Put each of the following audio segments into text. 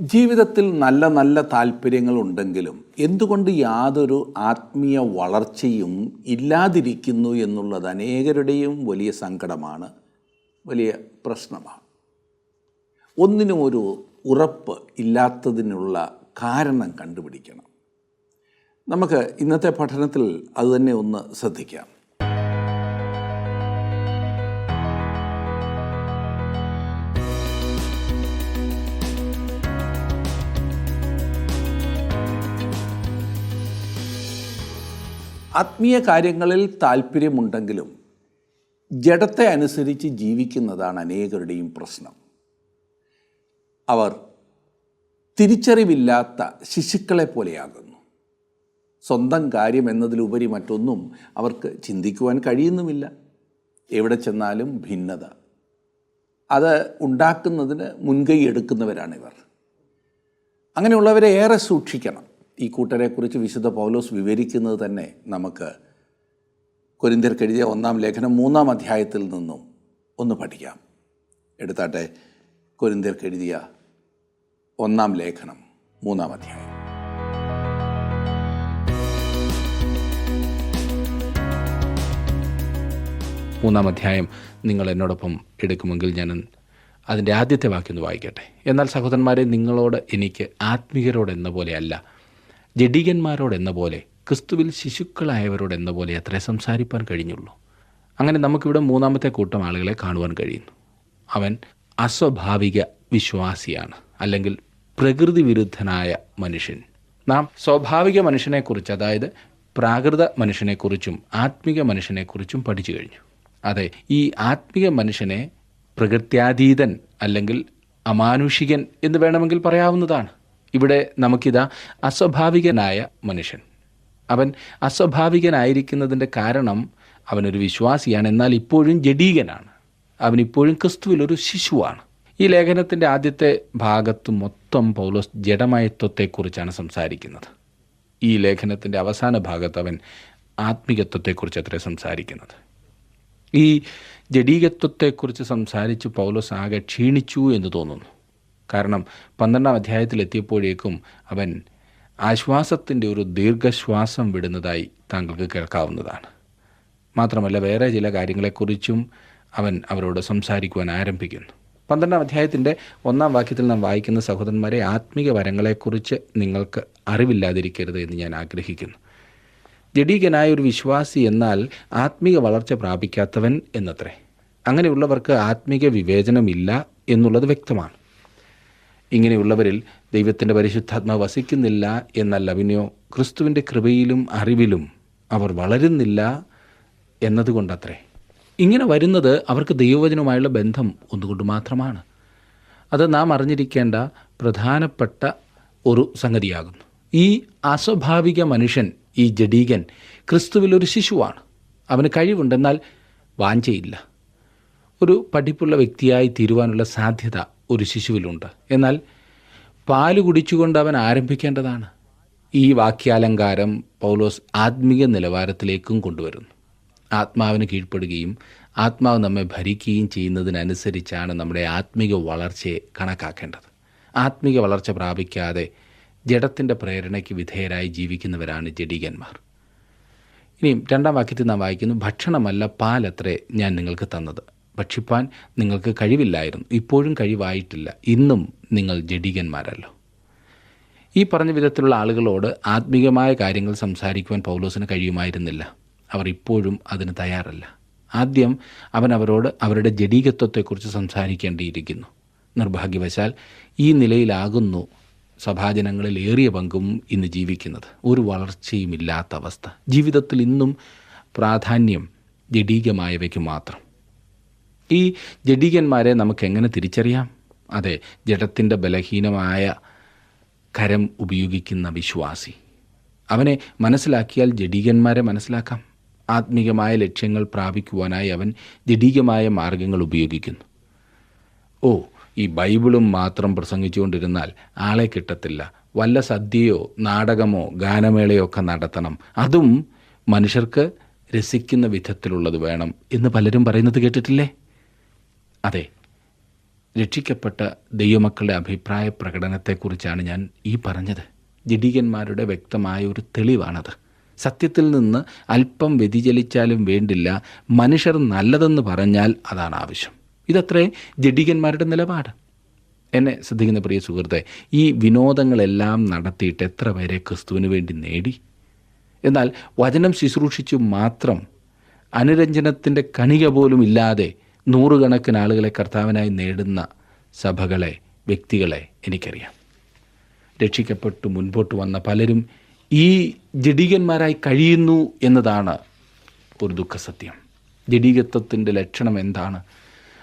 ജീവിതത്തിൽ നല്ല നല്ല താല്പര്യങ്ങളുണ്ടെങ്കിലും എന്തുകൊണ്ട് യാതൊരു ആത്മീയ വളർച്ചയും ഇല്ലാതിരിക്കുന്നു എന്നുള്ളത് അനേകരുടെയും വലിയ സങ്കടമാണ്, വലിയ പ്രശ്നമാണ്. ഒന്നിനും ഒരു ഉറപ്പ് ഇല്ലാത്തതിനുള്ള കാരണം കണ്ടുപിടിക്കണം. നമുക്ക് ഇന്നത്തെ പഠനത്തിൽ അതുതന്നെ ഒന്ന് ശ്രദ്ധിക്കാം. ആത്മീയ കാര്യങ്ങളിൽ താല്പര്യമുണ്ടെങ്കിലും ജഡത്തെ അനുസരിച്ച് ജീവിക്കുന്നതാണ് അനേകരുടെയും പ്രശ്നം. അവർ തിരിച്ചറിവില്ലാത്ത ശിശുക്കളെ പോലെയാകുന്നു. സ്വന്തം കാര്യം എന്നതിലുപരി മറ്റൊന്നും അവർക്ക് ചിന്തിക്കുവാൻ കഴിയുന്നുമില്ല. എവിടെ ചെന്നാലും ഭിന്നത, അത് ഉണ്ടാക്കുന്നതിന് മുൻകൈ എടുക്കുന്നവരാണിവർ. അങ്ങനെയുള്ളവരെ ഏറെ സൂക്ഷിക്കണം. ഈ കൂട്ടരെക്കുറിച്ച് വിശുദ്ധ പൗലോസ് വിവരിക്കുന്നത് തന്നെ നമുക്ക് കൊരിന്ത്യർക്ക് എഴുതിയ 1-ാം ലേഖനം 3-ാം അധ്യായത്തിൽ നിന്നും ഒന്ന് പഠിക്കാം. എടുത്താട്ടെ, കൊരിന്ത്യർക്ക് എഴുതിയ 1-ാം ലേഖനം 3-ാം അധ്യായം. മൂന്നാം അധ്യായം നിങ്ങൾ എന്നോടൊപ്പം എടുക്കുമെങ്കിൽ ഞാൻ അതിൻ്റെ ആദ്യത്തെ വാക്യം ഒന്ന് വായിക്കട്ടെ. എന്നാൽ സഹോദരന്മാരെ, നിങ്ങളോട് എനിക്ക് ആത്മീയരോടെന്ന പോലെയല്ല, ജഡികന്മാരോടെന്ന പോലെ, ക്രിസ്തുവിൽ ശിശുക്കളായവരോടെന്ന പോലെ അത്രേ സംസാരിപ്പാൻ കഴിഞ്ഞുള്ളൂ. അങ്ങനെ നമുക്കിവിടെ മൂന്നാമത്തെ കൂട്ടം ആളുകളെ കാണുവാൻ കഴിയുന്നു. അവൻ അസ്വാഭാവിക വിശ്വാസിയാണ്, അല്ലെങ്കിൽ പ്രകൃതി വിരുദ്ധനായ മനുഷ്യൻ. നാം സ്വാഭാവിക മനുഷ്യനെക്കുറിച്ച്, അതായത് പ്രാകൃത മനുഷ്യനെക്കുറിച്ചും ആത്മിക മനുഷ്യനെക്കുറിച്ചും പഠിച്ചു കഴിഞ്ഞു. അതെ, ഈ ആത്മിക മനുഷ്യനെ പ്രകൃത്യാതീതൻ അല്ലെങ്കിൽ അമാനുഷികൻ എന്ന് വേണമെങ്കിൽ പറയാവുന്നതാണ്. ഇവിടെ നമുക്കിതാ അസ്വാഭാവികനായ മനുഷ്യൻ. അവൻ അസ്വാഭാവികനായിരിക്കുന്നതിൻ്റെ കാരണം അവനൊരു വിശ്വാസിയാണ്, എന്നാൽ ഇപ്പോഴും ജഡീകനാണ്. അവനിപ്പോഴും ക്രിസ്തുവിലൊരു ശിശുവാണ്. ഈ ലേഖനത്തിൻ്റെ ആദ്യത്തെ ഭാഗത്ത് മൊത്തം പൗലോസ് ജഡമയത്വത്തെക്കുറിച്ചാണ് സംസാരിക്കുന്നത്. ഈ ലേഖനത്തിൻ്റെ അവസാന ഭാഗത്ത് അവൻ ആത്മികത്വത്തെക്കുറിച്ച് അത്രേ സംസാരിക്കുന്നത്. ഈ ജഡീകത്വത്തെക്കുറിച്ച് സംസാരിച്ച് പൗലോസ് ആകെ ക്ഷീണിച്ചു എന്ന് തോന്നുന്നു. കാരണം 12-ാം അധ്യായത്തിലെത്തിയപ്പോഴേക്കും അവൻ ആശ്വാസത്തിൻ്റെ ഒരു ദീർഘശ്വാസം വിടുന്നതായി താങ്കൾക്ക് കേൾക്കാവുന്നതാണ്. മാത്രമല്ല, വേറെ ചില കാര്യങ്ങളെക്കുറിച്ചും അവൻ അവരോട് സംസാരിക്കുവാൻ ആരംഭിക്കുന്നു. 12-ാം അധ്യായത്തിൻ്റെ 1-ാം വാക്യത്തിൽ നാം വായിക്കുന്ന, സഹോദരന്മാരെ, ആത്മീക വരങ്ങളെക്കുറിച്ച് നിങ്ങൾക്ക് അറിവില്ലാതിരിക്കരുത് എന്ന് ഞാൻ ആഗ്രഹിക്കുന്നു. ജഡീകനായ ഒരു വിശ്വാസി എന്നാൽ ആത്മീക വളർച്ച പ്രാപിക്കാത്തവൻ എന്നത്രേ. അങ്ങനെയുള്ളവർക്ക് ആത്മീക വിവേചനമില്ല എന്നുള്ളത് വ്യക്തമാണ്. ഇങ്ങനെയുള്ളവരിൽ ദൈവത്തിൻ്റെ പരിശുദ്ധാത്മാവ് വസിക്കുന്നില്ല എന്നല്ല, പിന്നെയോ ക്രിസ്തുവിൻ്റെ കൃപയിലും അറിവിലും അവർ വളരുന്നില്ല എന്നതുകൊണ്ടത്രേ. ഇങ്ങനെ വരുന്നത് അവർക്ക് ദൈവവചനവുമായുള്ള ബന്ധം ഒന്നുകൊണ്ട് മാത്രമാണ്. അത് നാം അറിഞ്ഞിരിക്കേണ്ട പ്രധാനപ്പെട്ട ഒരു സംഗതിയാകുന്നു. ഈ അസ്വാഭാവിക മനുഷ്യൻ, ഈ ജഡീകൻ, ക്രിസ്തുവിലൊരു ശിശുവാണ്. അവന് കഴിവുണ്ടെന്നാൽ വാഞ്ചയില്ല. ഒരു പഠിപ്പുള്ള വ്യക്തിയായി തീരുവാനുള്ള സാധ്യത ഒരു ശിശുവിലുണ്ട്. എന്നാൽ പാല് കുടിച്ചുകൊണ്ട് അവൻ ആരംഭിക്കേണ്ടതാണ്. ഈ വാക്യാലങ്കാരം പൗലോസ് ആത്മീയ നിലവാരത്തിലേക്കും കൊണ്ടുവരുന്നു. ആത്മാവിന് കീഴ്പ്പെടുകയും ആത്മാവ് നമ്മെ ഭരിക്കുകയും ചെയ്യുന്നതിനനുസരിച്ചാണ് നമ്മുടെ ആത്മീക വളർച്ചയെ കണക്കാക്കേണ്ടത്. ആത്മീക വളർച്ച പ്രാപിക്കാതെ ജഡത്തിൻ്റെ പ്രേരണയ്ക്ക് വിധേയരായി ജീവിക്കുന്നവരാണ് ജഡീകന്മാർ. ഇനിയും 2-ാം വാക്യത്തിൽ നാം വായിക്കുന്നു, ഭക്ഷണമല്ല പാലത്രേ ഞാൻ നിങ്ങൾക്ക് തന്നത്. ഭക്ഷിപ്പാൻ നിങ്ങൾക്ക് കഴിവില്ലായിരുന്നു, ഇപ്പോഴും കഴിവായിട്ടില്ല. ഇന്നും നിങ്ങൾ ജഡീകന്മാരല്ലോ. ഈ പറഞ്ഞ വിധത്തിലുള്ള ആളുകളോട് ആത്മീകമായ കാര്യങ്ങൾ സംസാരിക്കുവാൻ പൗലോസിന് കഴിയുമായിരുന്നില്ല. അവർ ഇപ്പോഴും അതിന് തയ്യാറല്ല. ആദ്യം അവൻ അവരോട് അവരുടെ ജഡീകത്വത്തെക്കുറിച്ച് സംസാരിക്കേണ്ടിയിരിക്കുന്നു. നിർഭാഗ്യവശാൽ ഈ നിലയിലാകുന്നു സഭാജനങ്ങളിൽ ഏറിയ പങ്കും ഇന്ന് ജീവിക്കുന്നത്. ഒരു വളർച്ചയുമില്ലാത്ത അവസ്ഥ. ജീവിതത്തിൽ ഇന്നും പ്രാധാന്യം ജഡീകമായവയ്ക്ക് മാത്രം. ഈ ജഡീകന്മാരെ നമുക്കെങ്ങനെ തിരിച്ചറിയാം? അതെ, ജഡത്തിൻ്റെ ബലഹീനമായ കരം ഉപയോഗിക്കുന്ന വിശ്വാസി. അവനെ മനസ്സിലാക്കിയാൽ ജഡീകന്മാരെ മനസ്സിലാക്കാം. ആത്മീകമായ ലക്ഷ്യങ്ങൾ പ്രാപിക്കുവാനായി അവൻ ജഡീകമായ മാർഗങ്ങൾ ഉപയോഗിക്കുന്നു. ഈ ബൈബിളും മാത്രം പ്രസംഗിച്ചുകൊണ്ടിരുന്നാൽ ആളെ കിട്ടത്തില്ല. വല്ല സദ്യയോ നാടകമോ ഗാനമേളയോ ഒക്കെ നടത്തണം, അതും മനുഷ്യർക്ക് രസിക്കുന്ന വിധത്തിലുള്ളത് വേണം എന്ന് പലരും പറയുന്നത് കേട്ടിട്ടില്ലേ? അതെ, രക്ഷിക്കപ്പെട്ട ദൈവമക്കളുടെ അഭിപ്രായ പ്രകടനത്തെക്കുറിച്ചാണ് ഞാൻ ഈ പറഞ്ഞത്. ജഡികന്മാരുടെ വ്യക്തമായ ഒരു തെളിവാണത്. സത്യത്തിൽ നിന്ന് അല്പം വ്യതിചലിച്ചാലും വേണ്ടില്ല, മനുഷ്യർ നല്ലതെന്ന് പറഞ്ഞാൽ അതാണ് ആവശ്യം. ഇതത്രേ ജഡികന്മാരുടെ നിലപാട്. എന്നെ ശ്രദ്ധിക്കുന്ന പ്രിയ സുഹൃത്തെ, ഈ വിനോദങ്ങളെല്ലാം നടത്തിയിട്ട് എത്ര പേരെ ക്രിസ്തുവിന് വേണ്ടി നേടി? എന്നാൽ വചനം ശുശ്രൂഷിച്ചു മാത്രം അനുരഞ്ജനത്തിൻ്റെ കണിക പോലും ഇല്ലാതെ നൂറുകണക്കിന് ആളുകളെ കർത്താവിനായി നേടുന്ന സഭകളെ, വ്യക്തികളെ എനിക്കറിയാം. രക്ഷിക്കപ്പെട്ടു മുൻപോട്ട് വന്ന പലരും ഈ ജഡികന്മാരായി കഴിയുന്നു എന്നതാണ് ഒരു ദുഃഖസത്യം. ജഡികത്വത്തിൻ്റെ ലക്ഷണം എന്താണ്?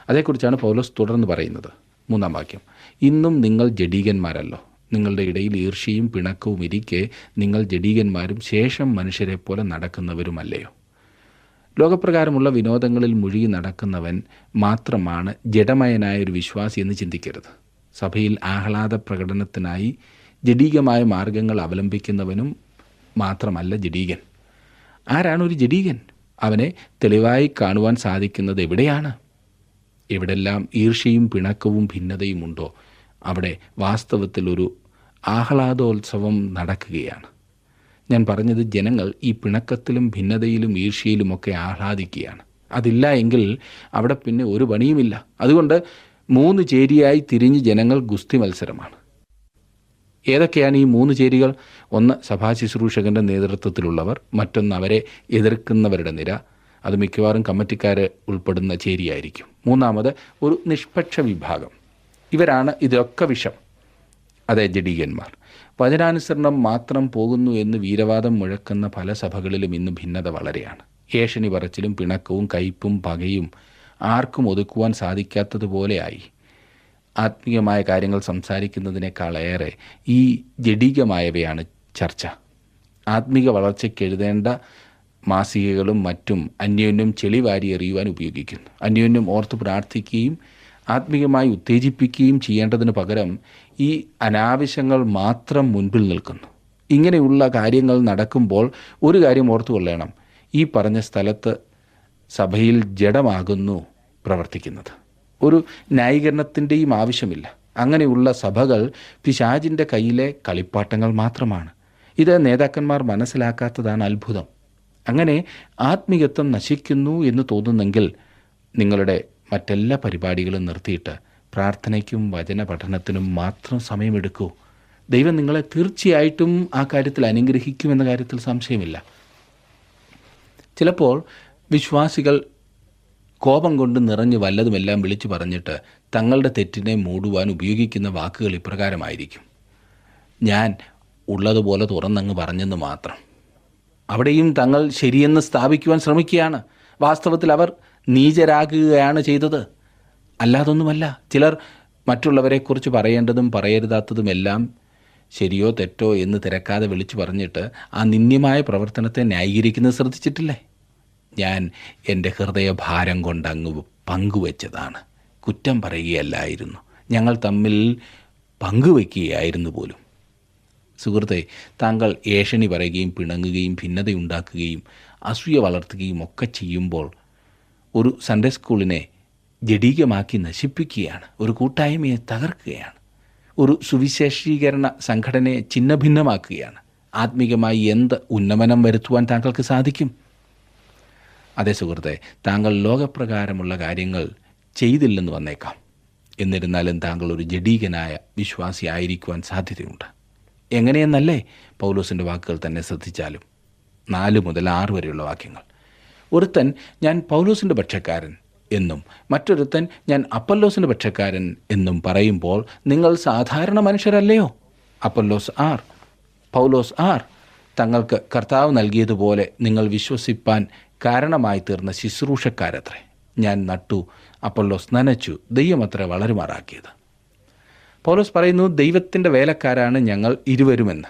അതേക്കുറിച്ചാണ് പൗലോസ് തുടർന്ന് പറയുന്നത്. 3-ാം വാക്യം, ഇന്നും നിങ്ങൾ ജഡികന്മാരല്ലോ, നിങ്ങളുടെ ഇടയിൽ ഈർഷ്യയും പിണക്കവും ഇരിക്കെ നിങ്ങൾ ജഡികന്മാരും ശേഷം മനുഷ്യരെ പോലെ നടക്കുന്നവരുമല്ലയോ. ലോകപ്രകാരമുള്ള വിനോദങ്ങളിൽ മുഴുകി നടക്കുന്നവൻ മാത്രമാണ് ജഡമയനായ ഒരു വിശ്വാസി എന്ന് ചിന്തിക്കരുത്. സഭയിൽ ആഹ്ലാദ പ്രകടനത്തിനായി ജഡീകമായ മാർഗങ്ങൾ അവലംബിക്കുന്നവനും മാത്രമല്ല ജഡീകൻ. ആരാണ് ഒരു ജഡീകൻ? അവനെ തെളിവായി കാണുവാൻ സാധിക്കുന്നത് എവിടെയാണ്? എവിടെല്ലാം ഈർഷ്യയും പിണക്കവും ഭിന്നതയും ഉണ്ടോ അവിടെ വാസ്തവത്തിൽ ഒരു ആഹ്ലാദോത്സവം നടക്കുകയാണ്. ഞാൻ പറഞ്ഞത്, ജനങ്ങൾ ഈ പിണക്കത്തിലും ഭിന്നതയിലും ഈർഷ്യയിലുമൊക്കെ ആഹ്ലാദിക്കുകയാണ്. അതില്ല എങ്കിൽ അവിടെ പിന്നെ ഒരു പണിയുമില്ല. അതുകൊണ്ട് 3 ചേരിയായി തിരിഞ്ഞ് ജനങ്ങൾ ഗുസ്തി മത്സരമാണ്. ഏതൊക്കെയാണ് ഈ 3 ചേരികൾ? ഒന്ന് സഭാശുശ്രൂഷകൻ്റെ നേതൃത്വത്തിലുള്ളവർ, മറ്റൊന്ന് അവരെ എതിർക്കുന്നവരുടെ നിര, അത് മിക്കവാറും കമ്മിറ്റിക്കാർ ഉൾപ്പെടുന്ന ചേരിയായിരിക്കും. 3-ാമത് ഒരു നിഷ്പക്ഷ വിഭാഗം. ഇവരാണ് ഇതൊക്കെ വിഷം. അതെ, ജഡീകന്മാർ. വചനാനുസരണം മാത്രം പോകുന്നു എന്ന് വീരവാദം മുഴക്കുന്ന പല സഭകളിലും ഇന്ന് ഭിന്നത വളരെയാണ്. ഏഷണി പറച്ചിലും പിണക്കവും കയ്പും പകയും ആർക്കും ഒതുക്കുവാൻ സാധിക്കാത്തതുപോലെയായി. ആത്മീയമായ കാര്യങ്ങൾ സംസാരിക്കുന്നതിനേക്കാളേറെ ഈ ജഡികമായവയാണ് ചർച്ച. ആത്മീക വളർച്ചയ്ക്ക് എഴുതേണ്ട മാസികകളും മറ്റും അന്യോന്യം ചെളിവാരി എറിയുവാൻ ഉപയോഗിക്കുന്നു. അന്യോന്യം ഓർത്ത് പ്രാർത്ഥിക്കുകയും ആത്മീയമായി ഉത്തേജിപ്പിക്കുകയും ചെയ്യേണ്ടതിന് പകരം ഈ അനാവശ്യങ്ങൾ മാത്രം മുൻപിൽ നിൽക്കുന്നു. ഇങ്ങനെയുള്ള കാര്യങ്ങൾ നടക്കുമ്പോൾ ഒരു കാര്യം ഓർത്തു കൊള്ളണം, ഈ പറഞ്ഞ സ്ഥലത്ത് സഭയിൽ ജഡമാകുന്നു പ്രവർത്തിക്കുന്നത്. ഒരു ന്യായീകരണത്തിൻ്റെയും ആവശ്യമില്ല. അങ്ങനെയുള്ള സഭകൾ പിശാചിൻ്റെ കയ്യിലെ കളിപ്പാട്ടങ്ങൾ മാത്രമാണ്. ഇത് നേതാക്കന്മാർ മനസ്സിലാക്കാത്തതാണ് അത്ഭുതം. അങ്ങനെ ആത്മീയത്വം നശിക്കുന്നു എന്ന് തോന്നുന്നെങ്കിൽ നിങ്ങളുടെ മറ്റെല്ലാ പരിപാടികളും നിർത്തിയിട്ട് പ്രാർത്ഥനയ്ക്കും വചന പഠനത്തിനും മാത്രം സമയമെടുക്കൂ. ദൈവം നിങ്ങളെ തീർച്ചയായിട്ടും ആ കാര്യത്തിൽ അനുഗ്രഹിക്കുമെന്ന കാര്യത്തിൽ സംശയമില്ല. ചിലപ്പോൾ വിശ്വാസികൾ കോപം കൊണ്ട് നിറഞ്ഞ് വല്ലതുമെല്ലാം വിളിച്ചു പറഞ്ഞിട്ട് തങ്ങളുടെ തെറ്റിനെ മൂടുവാൻ ഉപയോഗിക്കുന്ന വാക്കുകൾ ഇപ്രകാരമായിരിക്കും: ഞാൻ ഉള്ളതുപോലെ തുറന്നങ്ങ് പറഞ്ഞെന്ന് മാത്രം. അവിടെയും തങ്ങൾ ശരിയെന്ന് സ്ഥാപിക്കുവാൻ ശ്രമിക്കുകയാണ്. വാസ്തവത്തിൽ അവർ നീചരാകുകയാണ് ചെയ്തത്, അല്ലാതൊന്നുമല്ല. ചിലർ മറ്റുള്ളവരെക്കുറിച്ച് പറയേണ്ടതും പറയരുതാത്തതുമെല്ലാം ശരിയോ തെറ്റോ എന്ന് തിരക്കാതെ വിളിച്ചു പറഞ്ഞിട്ട് ആ നിന്ദ്യമായ പ്രവർത്തനത്തെ ന്യായീകരിക്കുന്നത് ശ്രദ്ധിച്ചിട്ടില്ലേ? ഞാൻ എൻ്റെ ഹൃദയഭാരം കൊണ്ടങ്ങ് പങ്കുവെച്ചതാണ്, കുറ്റം പറയുകയല്ലായിരുന്നു, ഞങ്ങൾ തമ്മിൽ പങ്കുവയ്ക്കുകയായിരുന്നു പോലും. സുഹൃത്തെ, താങ്കൾ ഏഷണി പറയുകയും പിണങ്ങുകയും ഭിന്നതയുണ്ടാക്കുകയും അസൂയ വളർത്തുകയും ഒക്കെ ചെയ്യുമ്പോൾ ഒരു സൺഡേ സ്കൂളിനെ ജഡീകമാക്കി നശിപ്പിക്കുകയാണ്, ഒരു കൂട്ടായ്മയെ തകർക്കുകയാണ്, ഒരു സുവിശേഷീകരണ സംഘടനയെ ഛിന്നഭിന്നമാക്കുകയാണ്. ആത്മീകമായി എന്ത് ഉന്നമനം വരുത്തുവാൻ താങ്കൾക്ക് സാധിക്കും? അതേ സുഹൃത്തെ, താങ്കൾ ലോകപ്രകാരമുള്ള കാര്യങ്ങൾ ചെയ്തില്ലെന്ന് വന്നേക്കാം. എന്നിരുന്നാലും താങ്കൾ ഒരു ജഡീകനായ വിശ്വാസി ആയിരിക്കുവാൻ സാധ്യതയുണ്ട്. എങ്ങനെയെന്നല്ലേ പൗലോസിൻ്റെ വാക്കുകൾ തന്നെ ശ്രദ്ധിച്ചാലും. 4 മുതൽ 6 വരെയുള്ള വാക്യങ്ങൾ. ഒരുത്തൻ ഞാൻ പൗലോസിൻ്റെ പക്ഷക്കാരൻ എന്നും മറ്റൊരുത്തൻ ഞാൻ അപ്പൊല്ലോസിൻ്റെ പക്ഷക്കാരൻ എന്നും പറയുമ്പോൾ നിങ്ങൾ സാധാരണ മനുഷ്യരല്ലയോ? അപ്പൊല്ലോസ് ആർ, പൗലോസ് ആർ. തങ്ങൾക്ക് കർത്താവ് നൽകിയതുപോലെ നിങ്ങൾ വിശ്വസിപ്പാൻ കാരണമായി തീർന്ന ശുശ്രൂഷക്കാരത്രേ. ഞാൻ നട്ടു, അപ്പൊല്ലോസ് നനച്ചു, ദൈവമത്രേ വളരുമാറാക്കിയത്. പൗലോസ് പറയുന്നു, ദൈവത്തിൻ്റെ വേലക്കാരാണ് ഞങ്ങൾ ഇരുവരുമെന്ന്.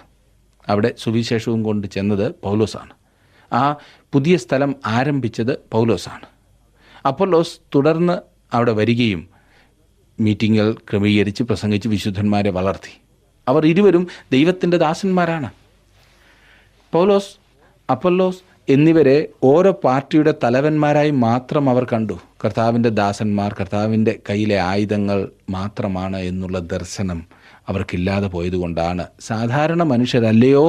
അവിടെ സുവിശേഷവും കൊണ്ട് ചെന്നത് പൗലോസാണ്. ആ പുതിയ സ്ഥലം ആരംഭിച്ചത് പൗലോസാണ്. അപ്പൊല്ലോസ് തുടർന്ന് അവിടെ വരികയും മീറ്റിങ്ങുകൾ ക്രമീകരിച്ച് പ്രസംഗിച്ച് വിശുദ്ധന്മാരെ വളർത്തി. അവർ ഇരുവരും ദൈവത്തിൻ്റെ ദാസന്മാരാണ്. പൗലോസ്, അപ്പൊല്ലോസ് എന്നിവരെ ഓരോ പാർട്ടിയുടെ തലവന്മാരായി മാത്രം അവർ കണ്ടു. കർത്താവിൻ്റെ ദാസന്മാർ കർത്താവിൻ്റെ കയ്യിലെ ആയുധങ്ങൾ മാത്രമാണ് എന്നുള്ള ദർശനം അവർക്കില്ലാതെ പോയതുകൊണ്ടാണ് സാധാരണ മനുഷ്യരല്ലയോ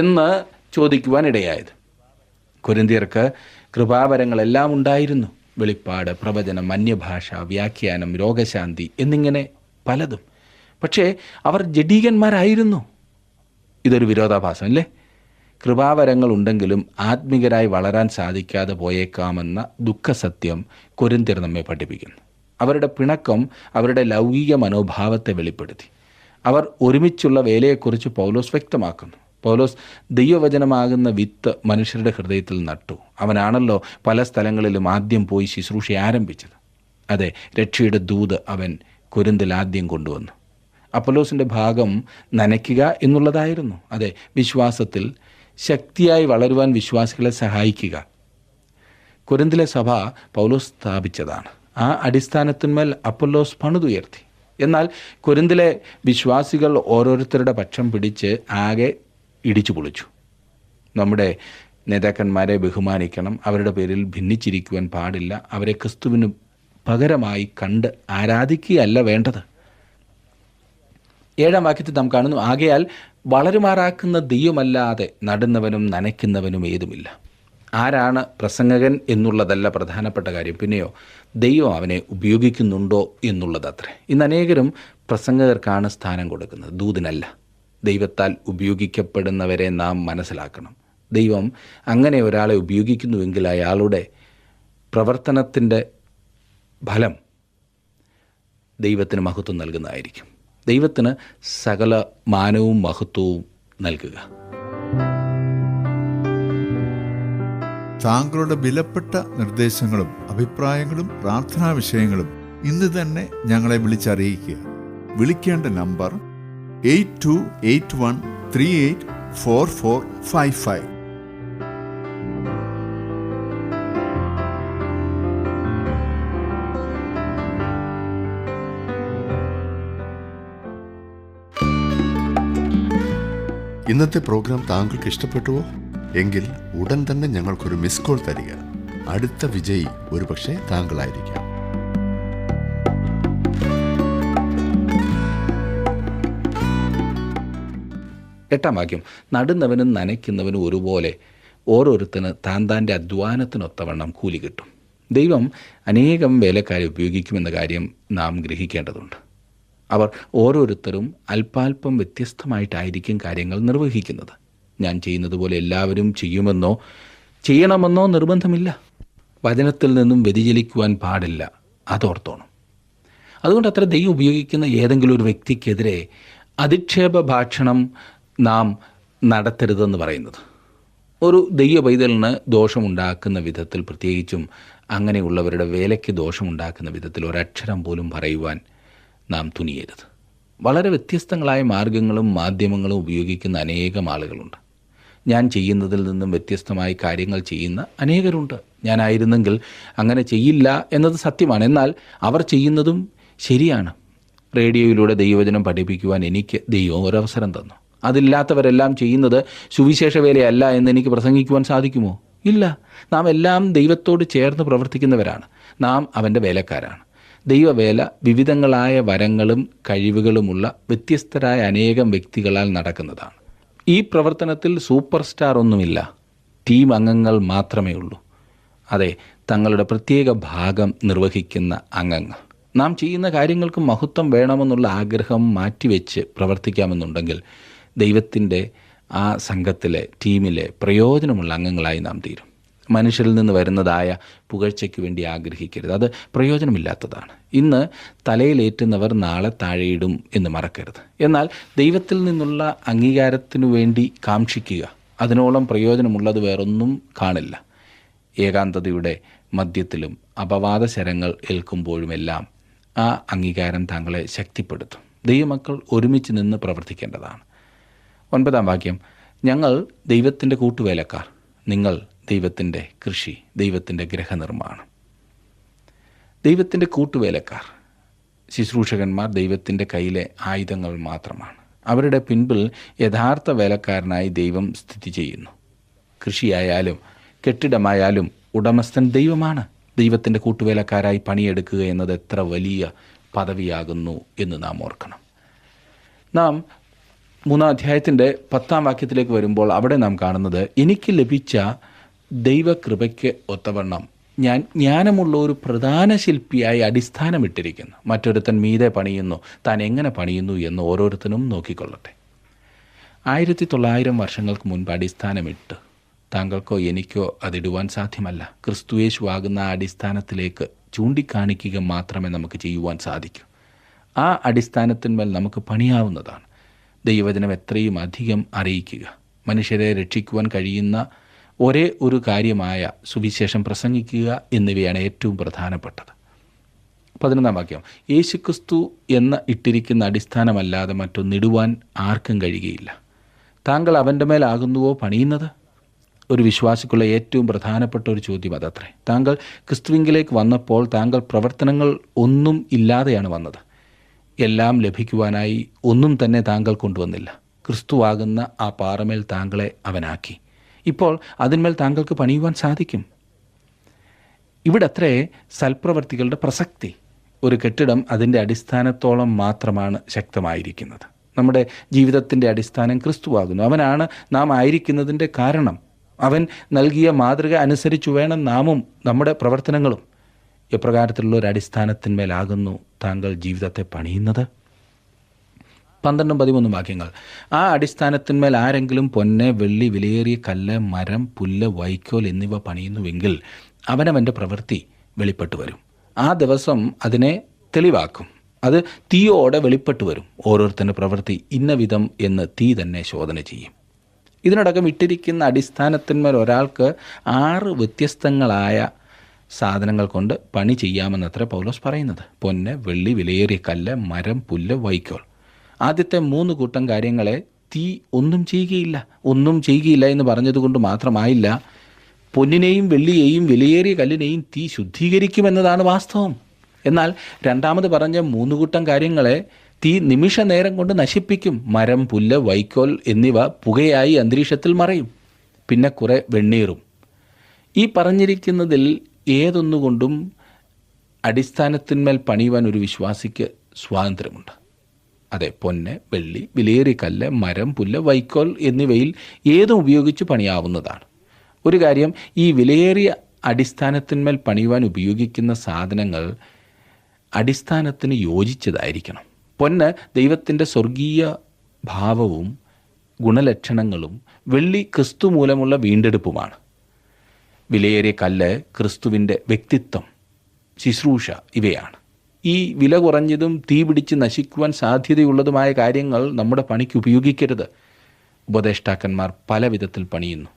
എന്ന് ചോദിക്കുവാൻ ഇടയായത്. കൊരിന്ത്യർക്ക് കൃപാവരങ്ങളെല്ലാം ഉണ്ടായിരുന്നു. വെളിപ്പാട്, പ്രവചനം, അന്യഭാഷ, വ്യാഖ്യാനം, രോഗശാന്തി എന്നിങ്ങനെ പലതും. പക്ഷേ അവർ ജഡീകന്മാരായിരുന്നു. ഇതൊരു വിരോധാഭാസം അല്ലേ? കൃപാവരങ്ങൾ ഉണ്ടെങ്കിലും ആത്മികരായി വളരാൻ സാധിക്കാതെ പോയേക്കാമെന്ന ദുഃഖസത്യം കൊരിന്ത്യർ നമ്മെ പഠിപ്പിക്കുന്നു. അവരുടെ പിണക്കം അവരുടെ ലൗകിക മനോഭാവത്തെ വെളിപ്പെടുത്തി. അവർ ഒരുമിച്ചുള്ള വേലയെക്കുറിച്ച് പൗലോസ് വ്യക്തമാക്കുന്നു. പൗലോസ് ദൈവവചനമാകുന്ന വിത്ത് മനുഷ്യരുടെ ഹൃദയത്തിൽ നട്ടു. അവനാണല്ലോ പല സ്ഥലങ്ങളിലും ആദ്യം പോയി ശുശ്രൂഷ ആരംഭിച്ചത്. അതെ, രക്ഷയുടെ ദൂത് അവൻ കൊരിന്തിൽ ആദ്യം കൊണ്ടുവന്നു. അപ്പൊല്ലോസിൻ്റെ ഭാഗം നനയ്ക്കുക എന്നുള്ളതായിരുന്നു. അതെ, വിശ്വാസത്തിൽ ശക്തിയായി വളരുവാൻ വിശ്വാസികളെ സഹായിക്കുക. കൊരിന്തിലെ സഭ പൗലോസ് സ്ഥാപിച്ചതാണ്. ആ അടിസ്ഥാനത്തിന്മേൽ അപ്പൊല്ലോസ് പണിതുയർത്തി. എന്നാൽ കൊരിന്തിലെ വിശ്വാസികൾ ഓരോരുത്തരുടെ പക്ഷം പിടിച്ച് ആകെ ഇടിച്ചു പൊളിച്ചു. നമ്മുടെ നേതാക്കന്മാരെ ബഹുമാനിക്കണം, അവരുടെ പേരിൽ ഭിന്നിച്ചിരിക്കുവാൻ പാടില്ല, അവരെ ക്രിസ്തുവിന് പകരമായി കണ്ട് ആരാധിക്കുകയല്ല വേണ്ടത്. 7-ാം വാക്യത്തിൽ നാം കാണുന്നു, ആകയാൽ വളരുമാറാക്കുന്ന ദൈവമല്ലാതെ നടുന്നവനും നനയ്ക്കുന്നവനും ഏതുമില്ല. ആരാണ് പ്രസംഗകൻ എന്നുള്ളതല്ല പ്രധാനപ്പെട്ട കാര്യം, പിന്നെയോ ദൈവം അവനെ ഉപയോഗിക്കുന്നുണ്ടോ എന്നുള്ളതത്രേ. ഇന്ന് അനേകരും പ്രസംഗകർക്കാണ് സ്ഥാനം കൊടുക്കുന്നത്, ദൂതിനല്ല. ദൈവത്താൽ ഉപയോഗിക്കപ്പെടുന്നവരെ നാം മനസ്സിലാക്കണം. ദൈവം അങ്ങനെ ഒരാളെ ഉപയോഗിക്കുന്നുവെങ്കിൽ അയാളുടെ പ്രവർത്തനത്തിൻ്റെ ഫലം ദൈവത്തിന് മഹത്വം നൽകുന്നതായിരിക്കും. ദൈവത്തിന് സകല മാനവും മഹത്വവും നൽകുക. താങ്കളുടെ വിലപ്പെട്ട നിർദ്ദേശങ്ങളും അഭിപ്രായങ്ങളും പ്രാർത്ഥനാ വിഷയങ്ങളും ഇന്ന് തന്നെ ഞങ്ങളെ വിളിച്ചറിയിക്കുക. വിളിക്കേണ്ട നമ്പർ 8281384455. ഇന്നത്തെ പ്രോഗ്രാം താങ്കൾക്ക് ഇഷ്ടപ്പെട്ടുവോ? എങ്കിൽ ഉടൻ തന്നെ ഞങ്ങൾക്കൊരു മിസ് കോൾ തരിക. അടുത്ത വിജയി ഒരുപക്ഷെ താങ്കളായിരിക്കാം. എട്ടാം വാക്യം, നടുന്നവനും നനയ്ക്കുന്നവനും ഒരുപോലെ ഓരോരുത്തന് താൻ്റെ അധ്വാനത്തിനൊത്തവണ്ണം കൂലി കിട്ടും. ദൈവം അനേകം വേലക്കാരെ ഉപയോഗിക്കുമെന്ന കാര്യം നാം ഗ്രഹിക്കേണ്ടതുണ്ട്. അവർ ഓരോരുത്തരും അല്പാൽപ്പം വ്യത്യസ്തമായിട്ടായിരിക്കും കാര്യങ്ങൾ നിർവഹിക്കുന്നത്. ഞാൻ ചെയ്യുന്നത് പോലെ എല്ലാവരും ചെയ്യണമെന്നോ നിർബന്ധമില്ല. വചനത്തിൽ നിന്നും വ്യതിചലിക്കുവാൻ പാടില്ല, അതോർത്തോണം. അതുകൊണ്ട് അത്ര ദൈവം ഉപയോഗിക്കുന്ന ഏതെങ്കിലും ഒരു വ്യക്തിക്കെതിരെ അധിക്ഷേപ ഭാഷണം നാം നടത്തരുതെന്ന് പറയുന്നത്. ഒരു ദൈവ പൈതലിന് ദോഷമുണ്ടാക്കുന്ന വിധത്തിൽ, പ്രത്യേകിച്ചും അങ്ങനെയുള്ളവരുടെ വേലയ്ക്ക് ദോഷമുണ്ടാക്കുന്ന വിധത്തിൽ ഒരക്ഷരം പോലും പറയുവാൻ നാം തുനിയരുത്. വളരെ വ്യത്യസ്തങ്ങളായ മാർഗങ്ങളും മാധ്യമങ്ങളും ഉപയോഗിക്കുന്ന അനേകം ആളുകളുണ്ട്. ഞാൻ ചെയ്യുന്നതിൽ നിന്നും വ്യത്യസ്തമായി കാര്യങ്ങൾ ചെയ്യുന്ന അനേകരുണ്ട്. ഞാനായിരുന്നെങ്കിൽ അങ്ങനെ ചെയ്യില്ല എന്നത് സത്യമാണ്. എന്നാൽ അവർ ചെയ്യുന്നതും ശരിയാണ്. റേഡിയോയിലൂടെ ദൈവവചനം പഠിപ്പിക്കുവാൻ എനിക്ക് ദൈവം ഒരവസരം തന്നു. അതില്ലാത്തവരെല്ലാം ചെയ്യുന്നത് സുവിശേഷ വേലയല്ല എന്ന് എനിക്ക് പ്രസംഗിക്കുവാൻ സാധിക്കുമോ? ഇല്ല. നാം എല്ലാം ദൈവത്തോട് ചേർന്ന് പ്രവർത്തിക്കുന്നവരാണ്. നാം അവൻ്റെ വേലക്കാരാണ്. ദൈവവേല വിവിധങ്ങളായ വരങ്ങളും കഴിവുകളുമുള്ള വ്യത്യസ്തരായ അനേകം വ്യക്തികളാൽ നടക്കുന്നതാണ്. ഈ പ്രവർത്തനത്തിൽ സൂപ്പർ സ്റ്റാർ ഒന്നുമില്ല, ടീം അംഗങ്ങൾ മാത്രമേ ഉള്ളൂ. അതെ, തങ്ങളുടെ പ്രത്യേക ഭാഗം നിർവഹിക്കുന്ന അംഗങ്ങൾ. നാം ചെയ്യുന്ന കാര്യങ്ങൾക്ക് മഹത്വം വേണമെന്നുള്ള ആഗ്രഹം മാറ്റിവെച്ച് പ്രവർത്തിക്കാമെന്നുണ്ടെങ്കിൽ ദൈവത്തിൻ്റെ ആ സംഘത്തിലെ, ടീമിലെ പ്രയോജനമുള്ള അംഗങ്ങളായി നാം തീരും. മനുഷ്യരിൽ നിന്ന് വരുന്നതായ പുകഴ്ചയ്ക്ക് വേണ്ടി ആഗ്രഹിക്കരുത്, അത് പ്രയോജനമില്ലാത്തതാണ്. ഇന്ന് തലയിലേറ്റുന്നവർ നാളെ താഴെയിടും എന്ന് മറക്കരുത്. എന്നാൽ ദൈവത്തിൽ നിന്നുള്ള അംഗീകാരത്തിനു വേണ്ടി കാക്ഷിക്കുക, അതിനോളം പ്രയോജനമുള്ളത് വേറൊന്നും കാണില്ല. ഏകാന്തതയുടെ മധ്യത്തിലും അപവാദ ശരങ്ങൾ ഏൽക്കുമ്പോഴുമെല്ലാം ആ അംഗീകാരം താങ്കളെ ശക്തിപ്പെടുത്തും. ദൈവമക്കൾ ഒരുമിച്ച് നിന്ന് പ്രവർത്തിക്കേണ്ടതാണ്. 9-ാം വാക്യം, ഞങ്ങൾ ദൈവത്തിൻ്റെ കൂട്ടുവേലക്കാർ, നിങ്ങൾ ദൈവത്തിൻ്റെ കൃഷി, ദൈവത്തിൻ്റെ ഗൃഹനിർമ്മാണം. ദൈവത്തിൻ്റെ കൂട്ടുവേലക്കാർ, ശുശ്രൂഷകന്മാർ ദൈവത്തിൻ്റെ കയ്യിലെ ആയുധങ്ങൾ മാത്രമാണ്. അവരുടെ പിൻപിൽ യഥാർത്ഥ വേലക്കാരനായി ദൈവം സ്ഥിതി ചെയ്യുന്നു. കൃഷിയായാലും കെട്ടിടമായാലും ഉടമസ്ഥൻ ദൈവമാണ്. ദൈവത്തിൻ്റെ കൂട്ടുവേലക്കാരായി പണിയെടുക്കുക എന്നത് എത്ര വലിയ പദവിയാകുന്നു എന്ന് നാം ഓർക്കണം. നാം 3-ാം അധ്യായത്തിൻ്റെ 10-ാം വാക്യത്തിലേക്ക് വരുമ്പോൾ അവിടെ നാം കാണുന്നത്, എനിക്ക് ലഭിച്ച ദൈവകൃപയ്ക്ക് ഒത്തവണ്ണം ഞാൻ ജ്ഞാനമുള്ള ഒരു പ്രധാന ശില്പിയായി അടിസ്ഥാനമിട്ടിരിക്കുന്നു. മറ്റൊരുത്തൻ മീതെ പണിയുന്നു, താൻ എങ്ങനെ പണിയുന്നു എന്ന് ഓരോരുത്തരും നോക്കിക്കൊള്ളട്ടെ. 1900 വർഷങ്ങൾക്ക് മുൻപ് അടിസ്ഥാനമിട്ട് താങ്കൾക്കോ എനിക്കോ അതിടുവാൻ സാധ്യമല്ല. ക്രിസ്തുയേശുവാകുന്ന ആ അടിസ്ഥാനത്തിലേക്ക് ചൂണ്ടിക്കാണിക്കുക മാത്രമേ നമുക്ക് ചെയ്യുവാൻ സാധിക്കൂ. ആ അടിസ്ഥാനത്തിന്മേൽ നമുക്ക് പണിയാവുന്നതാണ്. ദൈവവചനം എത്രയും അധികം അറിയിക്കുക, മനുഷ്യരെ രക്ഷിക്കുവാൻ കഴിയുന്ന ഒരേ ഒരു കാര്യമായ സുവിശേഷം പ്രസംഗിക്കുക എന്നിവയാണ് ഏറ്റവും പ്രധാനപ്പെട്ടത്. 11-ാം വാക്യം, യേശുക്രിസ്തു എന്ന ഇട്ടിരിക്കുന്ന അടിസ്ഥാനമല്ലാതെ മറ്റൊന്നിടുവാൻ ആർക്കും കഴിയുകയില്ല. താങ്കൾ അവൻ്റെ മേലാകുന്നുവോ പണിയുന്നത്? ഒരു വിശ്വാസിക്കുള്ള ഏറ്റവും പ്രധാനപ്പെട്ട ഒരു ചോദ്യം അതത്രേ. താങ്കൾ ക്രിസ്തുവിങ്കിലേക്ക് വന്നപ്പോൾ താങ്കൾ പ്രവർത്തനങ്ങൾ ഒന്നും ഇല്ലാതെയാണ് വന്നത്. എല്ലാം ലഭിക്കുവാനായി ഒന്നും തന്നെ താങ്കൾ കൊണ്ടുവന്നില്ല. ക്രിസ്തുവാകുന്ന ആ പാറമേൽ താങ്കളെ അവനാക്കി. ഇപ്പോൾ അതിന്മേൽ താങ്കൾക്ക് പണിയുവാൻ സാധിക്കും. ഇവിടത്രേ സൽപ്രവർത്തികളുടെ പ്രസക്തി. ഒരു കെട്ടിടം അതിൻ്റെ അടിസ്ഥാനത്തോളം മാത്രമാണ് ശക്തമായിരിക്കുന്നത്. നമ്മുടെ ജീവിതത്തിൻ്റെ അടിസ്ഥാനം ക്രിസ്തുവാകുന്നു. അവനാണ് നാം ആയിരിക്കുന്നതിൻ്റെ കാരണം. അവൻ നൽകിയ മാതൃക അനുസരിച്ചു വേണം നാമും നമ്മുടെ പ്രവർത്തനങ്ങളും. എപ്രകാരത്തിലുള്ള ഒരു അടിസ്ഥാനത്തിന്മേലാകുന്നു താങ്കൾ ജീവിതത്തെ പണിയുന്നത്? 12-13 വാക്യങ്ങൾ, ആ അടിസ്ഥാനത്തിന്മേൽ ആരെങ്കിലും പൊന്ന്, വെള്ളി, വിലയേറിയ കല്ല്, മരം, പുല്ല്, വൈക്കോൽ എന്നിവ പണിയുന്നുവെങ്കിൽ അവനവൻ്റെ പ്രവൃത്തി വെളിപ്പെട്ടു വരും. ആ ദിവസം അതിനെ തെളിവാക്കും. അത് തീയോടെ വെളിപ്പെട്ടു വരും. ഓരോരുത്തരുടെ പ്രവൃത്തി ഇന്ന വിധം എന്ന് തീ തന്നെ ശോധന ചെയ്യും. ഇതിനോടകം ഇട്ടിരിക്കുന്ന അടിസ്ഥാനത്തിന്മേൽ ഒരാൾക്ക് 6 വ്യത്യസ്തങ്ങളായ സാധനങ്ങൾ കൊണ്ട് പണി ചെയ്യാമെന്നത്ര പൗലോസ് പറയുന്നത്. പൊന്ന്, വെള്ളി, വിലയേറിയ കല്ല്, മരം, പുല്ല്, വൈക്കോൽ. ആദ്യത്തെ 3 കൂട്ടം കാര്യങ്ങളെ തീ ഒന്നും ചെയ്യുകയില്ല എന്ന് പറഞ്ഞതുകൊണ്ട് മാത്രമായില്ല. പൊന്നിനെയും വെള്ളിയെയും വിലയേറിയ കല്ലിനെയും തീ ശുദ്ധീകരിക്കുമെന്നതാണ് വാസ്തവം. എന്നാൽ രണ്ടാമത് പറഞ്ഞ 3 കൂട്ടം കാര്യങ്ങളെ തീ നിമിഷ നേരം കൊണ്ട് നശിപ്പിക്കും. മരം, പുല്ല്, വൈക്കോൽ എന്നിവ പുകയായി അന്തരീക്ഷത്തിൽ മറയും. പിന്നെ കുറെ വെണ്ണീറും. ഈ പറഞ്ഞിരിക്കുന്നതിൽ ഏതൊന്നുകൊണ്ടും അടിസ്ഥാനത്തിന്മേൽ പണിയുവാൻ ഒരു വിശ്വാസിക്ക് സ്വാതന്ത്ര്യമുണ്ട്. അതെ, പൊന്ന്, വെള്ളി, വിലയേറിയ കല്ല്, മരം, പുല്ല്, വൈക്കോൽ എന്നിവയിൽ ഏതും ഉപയോഗിച്ച് പണിയാവുന്നതാണ്. ഒരു കാര്യം, ഈ വിലയേറിയ അടിസ്ഥാനത്തിന്മേൽ പണിയുവാൻ ഉപയോഗിക്കുന്ന സാധനങ്ങൾ അടിസ്ഥാനത്തിന് യോജിച്ചതായിരിക്കണം. പൊന്ന് ദൈവത്തിൻ്റെ സ്വർഗീയ ഭാവവും ഗുണലക്ഷണങ്ങളും, വെള്ളി ക്രിസ്തു മൂലമുള്ള വീണ്ടെടുപ്പുമാണ്. വിലയേറിയ കല്ല് ക്രിസ്തുവിൻ്റെ വ്യക്തിത്വം, ശുശ്രൂഷ ഇവയാണ്. ഈ വില കുറഞ്ഞതും തീ പിടിച്ച് നശിക്കുവാൻ സാധ്യതയുള്ളതുമായ കാര്യങ്ങൾ നമ്മുടെ പണിക്ക് ഉപയോഗിക്കരുത്. ഉപദേഷ്ടാക്കന്മാർ പല വിധത്തിൽ പണിയുന്നു.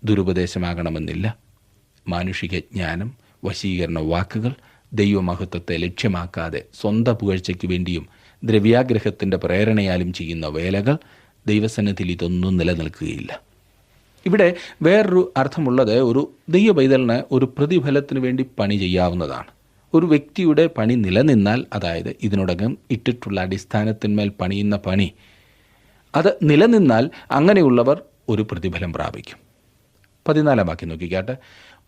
ദുരുപദേശമാകണമെന്നില്ല. മാനുഷിക ജ്ഞാനം, വശീകരണ വാക്കുകൾ, ദൈവമഹത്വത്തെ ലക്ഷ്യമാക്കാതെ സ്വന്തം പുകഴ്ചയ്ക്ക് വേണ്ടിയും ദ്രവ്യാഗ്രഹത്തിൻ്റെ പ്രേരണയാലും ചെയ്യുന്ന വേലകൾ, ദൈവസന്നിധിയിൽ ഇതൊന്നും നിലനിൽക്കുകയില്ല. ഇവിടെ വേറൊരു അർത്ഥമുള്ളത്, ഒരു ദൈവപൈതലിന് ഒരു പ്രതിഫലത്തിന് വേണ്ടി പണി ചെയ്യാവുന്നതാണ്. ഒരു വ്യക്തിയുടെ പണി നിലനിന്നാൽ, അതായത് ഇതിനോടകം ഇട്ടിട്ടുള്ള അടിസ്ഥാനത്തിന്മേൽ പണിയുന്ന പണി അത് നിലനിന്നാൽ അങ്ങനെയുള്ളവർ ഒരു പ്രതിഫലം പ്രാപിക്കും. 14-ാം വാക്യം നോക്കിക്കാട്ടെ.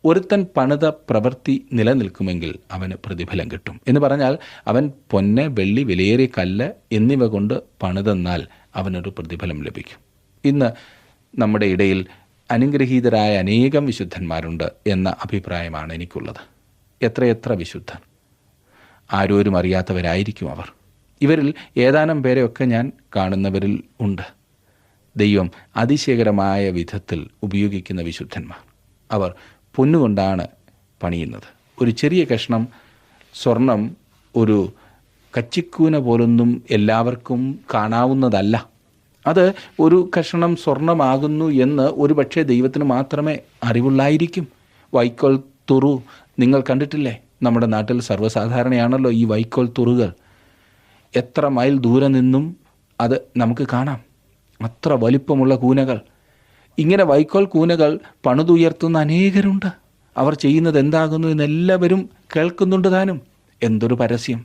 ഒരുത്തൻ പണിത പ്രവൃത്തി നിലനിൽക്കുമെങ്കിൽ അവന് പ്രതിഫലം കിട്ടും എന്ന് പറഞ്ഞാൽ, അവൻ പൊന്ന്, വെള്ളി, വിലയേറിയ കല്ല് എന്നിവ കൊണ്ട് പണിതെന്നാൽ അവനൊരു പ്രതിഫലം ലഭിക്കും. ഇന്ന് നമ്മുടെ ഇടയിൽ അനുഗ്രഹീതരായ അനേകം വിശുദ്ധന്മാരുണ്ട് എന്ന അഭിപ്രായമാണ് എനിക്കുള്ളത്. എത്രയെത്ര വിശുദ്ധർ! ആരോരും അറിയാത്തവരായിരിക്കും അവർ. ഇവരിൽ ഏതാനും പേരെയൊക്കെ ഞാൻ കാണുന്നവരിൽ ഉണ്ട്. ദൈവം അതിശയകരമായ വിധത്തിൽ ഉപയോഗിക്കുന്ന വിശുദ്ധന്മാർ. അവർ പൊന്നുകൊണ്ടാണ് പണിയുന്നത്. ഒരു ചെറിയ കഷ്ണം സ്വർണം ഒരു കച്ചിക്കൂന പോലൊന്നും എല്ലാവർക്കും കാണാവുന്നതല്ല. അത് ഒരു കഷ്ണം സ്വർണമാകുന്നു എന്ന് ഒരു പക്ഷേ ദൈവത്തിന് മാത്രമേ അറിവുള്ളായിരിക്കും. വൈക്കോൽ തുറു നിങ്ങൾ കണ്ടിട്ടില്ലേ? നമ്മുടെ നാട്ടിൽ സർവ്വസാധാരണയാണല്ലോ ഈ വൈക്കോൽ തുറുകൾ. എത്ര മൈൽ ദൂരെ നിന്നും അത് നമുക്ക് കാണാം. അത്ര വലിപ്പമുള്ള കൂനകൾ. ഇങ്ങനെ വൈക്കോൽ കൂനകൾ പണിതുയർത്തുന്ന അനേകരുണ്ട്. അവർ ചെയ്യുന്നത് എന്താകുന്നു എന്നെല്ലാവരും കേൾക്കുന്നുണ്ട് താനും. എന്തൊരു പരസ്യം!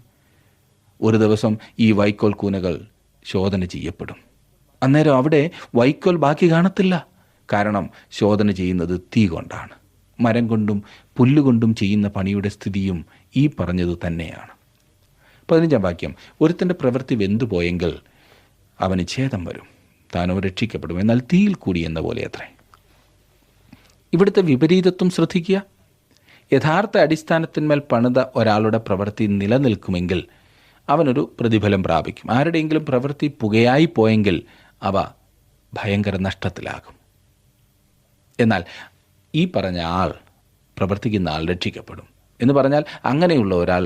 ഒരു ദിവസം ഈ വൈക്കോൽ കൂനകൾ ശോധന ചെയ്യപ്പെടും. അന്നേരം അവിടെ വൈക്കോൽ ബാക്കി കാണത്തില്ല. കാരണം ശോധന ചെയ്യുന്നത് തീ കൊണ്ടാണ്. മരം കൊണ്ടും പുല്ലുകൊണ്ടും ചെയ്യുന്ന പണിയുടെ സ്ഥിതിയും ഈ പറഞ്ഞത് തന്നെയാണ്. 15-ാം വാക്യം, ഒരുത്തൻ്റെ പ്രവൃത്തി വെന്തുപോയെങ്കിൽ അവന് ഛേദം വരും, താനോ രക്ഷിക്കപ്പെടും, എന്നാൽ തീയിൽ കൂടി എന്ന പോലെ അത്രേ. ഇവിടുത്തെ വിപരീതത്വം ശ്രദ്ധിക്കുക. യഥാർത്ഥ അടിസ്ഥാനത്തിന്മേൽ പണിത ഒരാളുടെ പ്രവൃത്തി നിലനിൽക്കുമെങ്കിൽ അവനൊരു പ്രതിഫലം പ്രാപിക്കും. ആരുടെയെങ്കിലും പ്രവൃത്തി പുകയായി പോയെങ്കിൽ അവ ഭയങ്കര നഷ്ടത്തിലാകും. എന്നാൽ ഈ പറഞ്ഞ ആൾ, പ്രവർത്തിക്കുന്ന ആൾ രക്ഷിക്കപ്പെടും എന്ന് പറഞ്ഞാൽ അങ്ങനെയുള്ള ഒരാൾ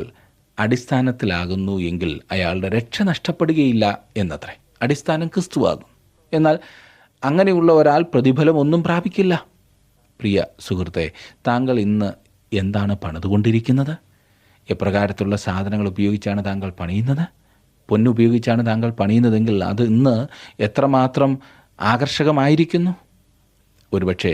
അടിസ്ഥാനത്തിലാകുന്നു എങ്കിൽ അയാളുടെ രക്ഷ നഷ്ടപ്പെടുകയില്ല എന്നത്രേ. അടിസ്ഥാനം ക്രിസ്തുവാകും. എന്നാൽ അങ്ങനെയുള്ള ഒരാൾ പ്രതിഫലം ഒന്നും പ്രാപിക്കില്ല. പ്രിയ സുഹൃത്തെ, താങ്കൾ ഇന്ന് എന്താണ് പണിതുകൊണ്ടിരിക്കുന്നത്? എപ്രകാരത്തിലുള്ള സാധനങ്ങൾ ഉപയോഗിച്ചാണ് താങ്കൾ പണിയുന്നത്? പൊന്നുപയോഗിച്ചാണ് താങ്കൾ പണിയുന്നതെങ്കിൽ അത് ഇന്ന് എത്രമാത്രം ആകർഷകമായിരിക്കുന്നു? ഒരുപക്ഷെ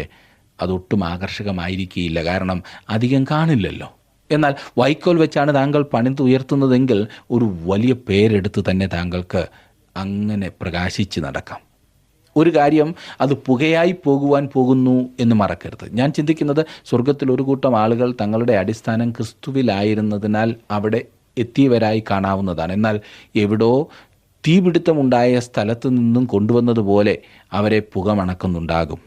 അതൊട്ടും ആകർഷകമായിരിക്കില്ല, കാരണം അധികം കാണില്ലല്ലോ. എന്നാൽ വൈക്കോൽ വെച്ചാണ് താങ്കൾ പണിതുയർത്തുന്നതെങ്കിൽ ഒരു വലിയ പേരെടുത്ത് തന്നെ താങ്കൾക്ക് അങ്ങനെ പ്രകാശിച്ച് നടക്കാം. ഒരു കാര്യം, അത് പുകയായി പോകുവാൻ പോകുന്നു എന്ന് മറക്കരുത്. ഞാൻ ചിന്തിക്കുന്നത്, സ്വർഗത്തിൽ ഒരു കൂട്ടം ആളുകൾ തങ്ങളുടെ അടിസ്ഥാനം ക്രിസ്തുവിലായിരുന്നതിനാൽ അവിടെ എത്തിയവരായി കാണാവുന്നതാണ്. എന്നാൽ എവിടോ തീപിടുത്തമുണ്ടായ സ്ഥലത്ത് നിന്നും കൊണ്ടുവന്നതുപോലെ അവരെ പുക മണക്കുന്നുണ്ടാകും.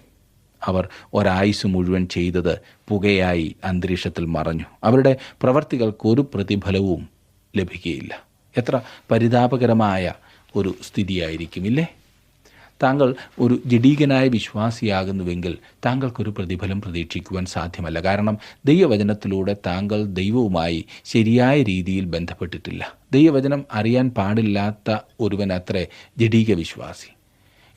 അവർ ഒരായുസ് മുഴുവൻ ചെയ്തത് പുകയായി അന്തരീക്ഷത്തിൽ മറഞ്ഞു. അവരുടെ പ്രവർത്തികൾക്ക് ഒരു പ്രതിഫലവും ലഭിക്കുകയില്ല. എത്ര പരിതാപകരമായ ഒരു സ്ഥിതിയായിരിക്കും, ഇല്ലേ? താങ്കൾ ഒരു ജഡീകനായ വിശ്വാസിയാകുന്നുവെങ്കിൽ താങ്കൾക്കൊരു പ്രതിഫലം പ്രതീക്ഷിക്കുവാൻ സാധ്യമല്ല. കാരണം ദൈവവചനത്തിലൂടെ താങ്കൾ ദൈവവുമായി ശരിയായ രീതിയിൽ ബന്ധപ്പെട്ടിട്ടില്ല. ദൈവവചനം അറിയാൻ പാടില്ലാത്ത ഒരുവനത്രേ ജഡീക വിശ്വാസി.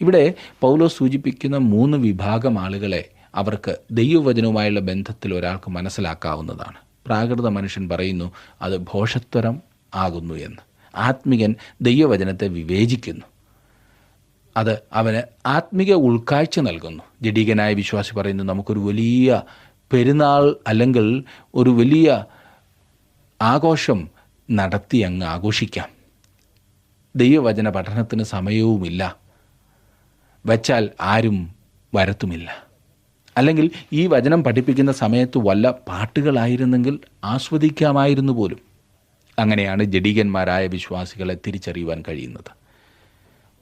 ഇവിടെ പൗലോസ് സൂചിപ്പിക്കുന്ന 3 വിഭാഗം ആളുകളെ അവർക്ക് ദൈവവചനവുമായുള്ള ബന്ധത്തിൽ ഒരാൾക്ക് മനസ്സിലാക്കാവുന്നതാണ്. പ്രാകൃത മനുഷ്യൻ പറയുന്നു അത് ഭോഷത്വരം ആകുന്നു എന്ന്. ആത്മികൻ ദൈവവചനത്തെ വിവേചിക്കുന്നു, അത് അവന് ആത്മിക ഉൾക്കാഴ്ച നൽകുന്നു. ജഡീകനായ വിശ്വാസി പറയുന്നു നമുക്കൊരു വലിയ പെരുന്നാൾ അല്ലെങ്കിൽ ഒരു വലിയ ആഘോഷം നടത്തി അങ്ങ് ആഘോഷിക്കാം. ദൈവവചന പഠനത്തിന് സമയവുമില്ല, വച്ചാൽ ആരും വരത്തുമില്ല. അല്ലെങ്കിൽ ഈ വചനം പഠിപ്പിക്കുന്ന സമയത്ത് വല്ല പാട്ടുകളായിരുന്നെങ്കിൽ ആസ്വദിക്കാമായിരുന്നു പോലും. അങ്ങനെയാണ് ജഡീകന്മാരായ വിശ്വാസികളെ തിരിച്ചറിയുവാൻ കഴിയുന്നത്.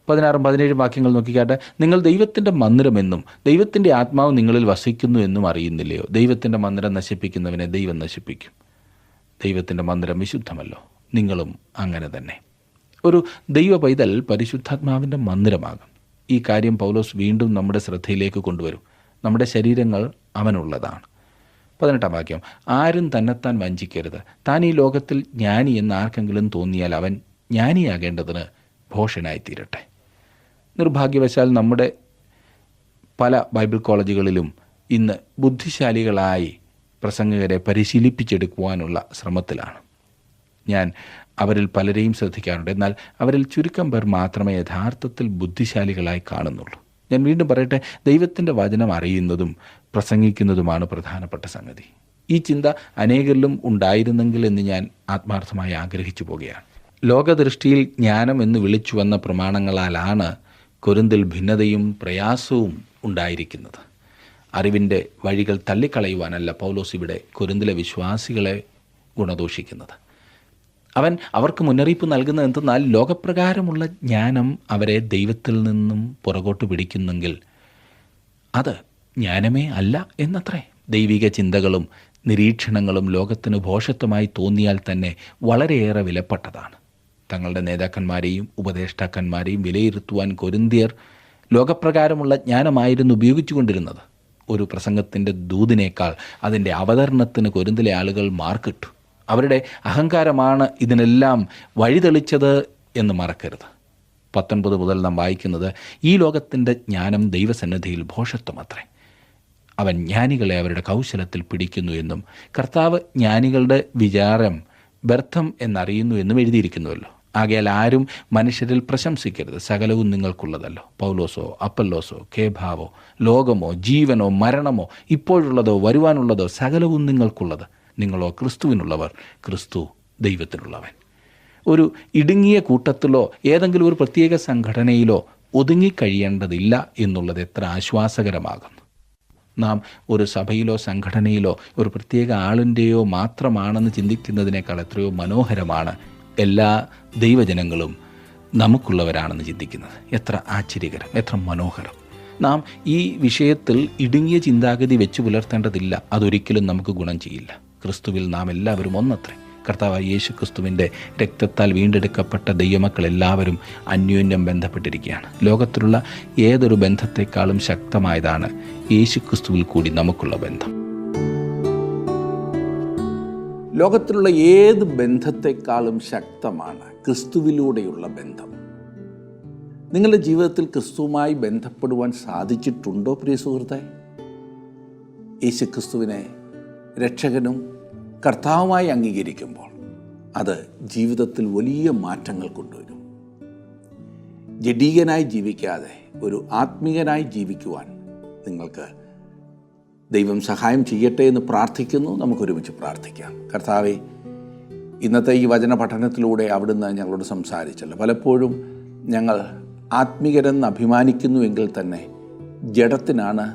16-17 വാക്യങ്ങൾ നോക്കിക്കാട്ടെ. നിങ്ങൾ ദൈവത്തിൻ്റെ മന്ദിരമെന്നും ദൈവത്തിൻ്റെ ആത്മാവ് നിങ്ങളിൽ വസിക്കുന്നു എന്നും അറിയുന്നില്ലയോ? ദൈവത്തിൻ്റെ മന്ദിരം നശിപ്പിക്കുന്നവനെ ദൈവം നശിപ്പിക്കും. ദൈവത്തിൻ്റെ മന്ദിരം വിശുദ്ധമല്ലോ, നിങ്ങളും അങ്ങനെ തന്നെ. ഒരു ദൈവ പൈതൽ പരിശുദ്ധാത്മാവിൻ്റെ മന്ദിരമാകും. ഈ കാര്യം പൗലോസ് വീണ്ടും നമ്മുടെ ശ്രദ്ധയിലേക്ക് കൊണ്ടുവരും. നമ്മുടെ ശരീരങ്ങൾ അവനുള്ളതാണ്. 18-ാം വാക്യം, ആരും തന്നെത്താൻ വഞ്ചിക്കരുത്. താൻ ഈ ലോകത്തിൽ ജ്ഞാനി എന്ന് ആർക്കെങ്കിലും തോന്നിയാൽ അവൻ ജ്ഞാനിയാകേണ്ടതിന് ഭോഷനായിത്തീരട്ടെ. നിർഭാഗ്യവശാൽ നമ്മുടെ പല ബൈബിൾ കോളേജുകളിലും ഇന്ന് ബുദ്ധിശാലികളായി പ്രസംഗകരെ പരിശീലിപ്പിച്ചെടുക്കുവാനുള്ള ശ്രമത്തിലാണ്. ഞാൻ അവരിൽ പലരെയും ശ്രദ്ധിക്കാറുണ്ട്. എന്നാൽ അവരിൽ ചുരുക്കം പേർ മാത്രമേ യഥാർത്ഥത്തിൽ ബുദ്ധിശാലികളായി കാണുന്നുള്ളൂ. ഞാൻ വീണ്ടും പറയട്ടെ, ദൈവത്തിൻ്റെ വചനം അറിയുന്നതും പ്രസംഗിക്കുന്നതുമാണ് പ്രധാനപ്പെട്ട സംഗതി. ഈ ചിന്ത അനേകരിലും ഉണ്ടായിരുന്നെങ്കിൽ എന്ന് ഞാൻ ആത്മാർത്ഥമായി ആഗ്രഹിച്ചു പോകുകയാണ്. ലോകദൃഷ്ടിയിൽ ജ്ഞാനം എന്ന് വിളിച്ചു വന്ന പ്രമാണങ്ങളാലാണ് കൊരിന്തിൽ ഭിന്നതയും പ്രയാസവും ഉണ്ടായിരിക്കുന്നത്. അറിവിൻ്റെ വഴികൾ തള്ളിക്കളയുവാനല്ല പൗലോസ് ഇവിടെ കൊരിന്തിലെ വിശ്വാസികളെ ഗുണദോഷിക്കുന്നത്. അവൻ അവർക്ക് മുന്നറിയിപ്പ് നൽകുന്നത് എന്തെന്നാൽ ലോകപ്രകാരമുള്ള ജ്ഞാനം അവരെ ദൈവത്തിൽ നിന്നും പുറകോട്ട് പിടിക്കുന്നെങ്കിൽ അത് ജ്ഞാനമേ അല്ല എന്നത്രേ. ദൈവിക ചിന്തകളും നിരീക്ഷണങ്ങളും ലോകത്തിന് ഭോഷത്വമായി തോന്നിയാൽ തന്നെ വളരെയേറെ വിലപ്പെട്ടതാണ്. തങ്ങളുടെ നേതാക്കന്മാരെയും ഉപദേഷ്ടാക്കന്മാരെയും വിലയിരുത്തുവാൻ കൊരിന്ത്യർ ലോകപ്രകാരമുള്ള ജ്ഞാനമായിരുന്നു ഉപയോഗിച്ചുകൊണ്ടിരുന്നത്. ഒരു പ്രസംഗത്തിൻ്റെ ദൂതിനേക്കാൾ അതിൻ്റെ അവതരണത്തിന് കൊരിന്തിലെ ആളുകൾ മാർക്കിട്ടു. അവരുടെ അഹങ്കാരമാണ് ഇതിനെല്ലാം വഴിതെളിച്ചത് എന്ന് മറക്കരുത്. 19 മുതൽ നാം വായിക്കുന്നത്, ഈ ലോകത്തിൻ്റെ ജ്ഞാനം ദൈവസന്നിധിയിൽ ഭോഷത്വമത്രേ. അവൻ ജ്ഞാനികളെ അവരുടെ കൗശലത്തിൽ പിടിക്കുന്നു എന്നും കർത്താവ് ജ്ഞാനികളുടെ വിചാരം വ്യർത്ഥം എന്നറിയുന്നു എന്നും എഴുതിയിരിക്കുന്നുവല്ലോ. ആകയാൽ ആരും മനുഷ്യരിൽ പ്രശംസിക്കരുത്, സകലവും നിങ്ങൾക്കുള്ളതല്ലോ. പൗലോസോ അപ്പല്ലോസോ കേഭാവോ ലോകമോ ജീവനോ മരണമോ ഇപ്പോഴുള്ളതോ വരുവാനുള്ളതോ സകലവും നിങ്ങൾക്കുള്ളത്. നിങ്ങളോ ക്രിസ്തുവിനുള്ളവർ, ക്രിസ്തു ദൈവത്തിനുള്ളവൻ. ഒരു ഇടുങ്ങിയ കൂട്ടത്തിലോ ഏതെങ്കിലും ഒരു പ്രത്യേക സംഘടനയിലോ ഒതുങ്ങിക്കഴിയേണ്ടതില്ല എന്നുള്ളത് എത്ര ആശ്വാസകരമാകുന്നു. നാം ഒരു സഭയിലോ സംഘടനയിലോ ഒരു പ്രത്യേക ആളിൻ്റെയോ മാത്രമാണെന്ന് ചിന്തിക്കുന്നതിനേക്കാൾ എത്രയോ മനോഹരമാണ് എല്ലാ ദൈവജനങ്ങളും നമുക്കുള്ളവരാണെന്ന് ചിന്തിക്കുന്നത്. എത്ര ആശ്ചര്യകരം, എത്ര മനോഹരം. നാം ഈ വിഷയത്തിൽ ഇടുങ്ങിയ ചിന്താഗതി വെച്ച് പുലർത്തേണ്ടതില്ല. അതൊരിക്കലും നമുക്ക് ഗുണം ചെയ്യില്ല. ക്രിസ്തുവിൽ നാം എല്ലാവരും ഒന്നത്രേ. കർത്താവായ യേശു ക്രിസ്തുവിൻ്റെ രക്തത്താൽ വീണ്ടെടുക്കപ്പെട്ട ദൈവമക്കൾ എല്ലാവരും അന്യോന്യം ബന്ധപ്പെട്ടിരിക്കുകയാണ്. ലോകത്തിലുള്ള ഏതൊരു ബന്ധത്തെക്കാളും ശക്തമായതാണ് യേശു ക്രിസ്തുവിൽ കൂടി നമുക്കുള്ള ബന്ധം. ലോകത്തിലുള്ള ഏത് ബന്ധത്തെക്കാളും ശക്തമാണ് ക്രിസ്തുവിലൂടെയുള്ള ബന്ധം. നിങ്ങളുടെ ജീവിതത്തിൽ ക്രിസ്തുവുമായി ബന്ധപ്പെടുവാൻ സാധിച്ചിട്ടുണ്ടോ പ്രിയ സുഹൃത്തെ? യേശു ക്രിസ്തുവിനെ രക്ഷകനും കർത്താവുമായി അംഗീകരിക്കുമ്പോൾ അത് ജീവിതത്തിൽ വലിയ മാറ്റങ്ങൾ കൊണ്ടുവരും. ജഡീകനായി ജീവിക്കാതെ ഒരു ആത്മീയനായി ജീവിക്കുവാൻ നിങ്ങൾക്ക് ദൈവം സഹായം ചെയ്യട്ടെ എന്ന് പ്രാർത്ഥിക്കുന്നു. നമുക്കൊരുമിച്ച് പ്രാർത്ഥിക്കാം. കർത്താവേ, ഇന്നത്തെ ഈ വചന പഠനത്തിലൂടെ അവിടുന്ന് ഞങ്ങളോട് സംസാരിച്ചല്ലോ. പലപ്പോഴും ഞങ്ങൾ ആത്മീയരെന്ന് അഭിമാനിക്കുന്നുവെങ്കിൽ തന്നെ ജഡത്തിനാണ്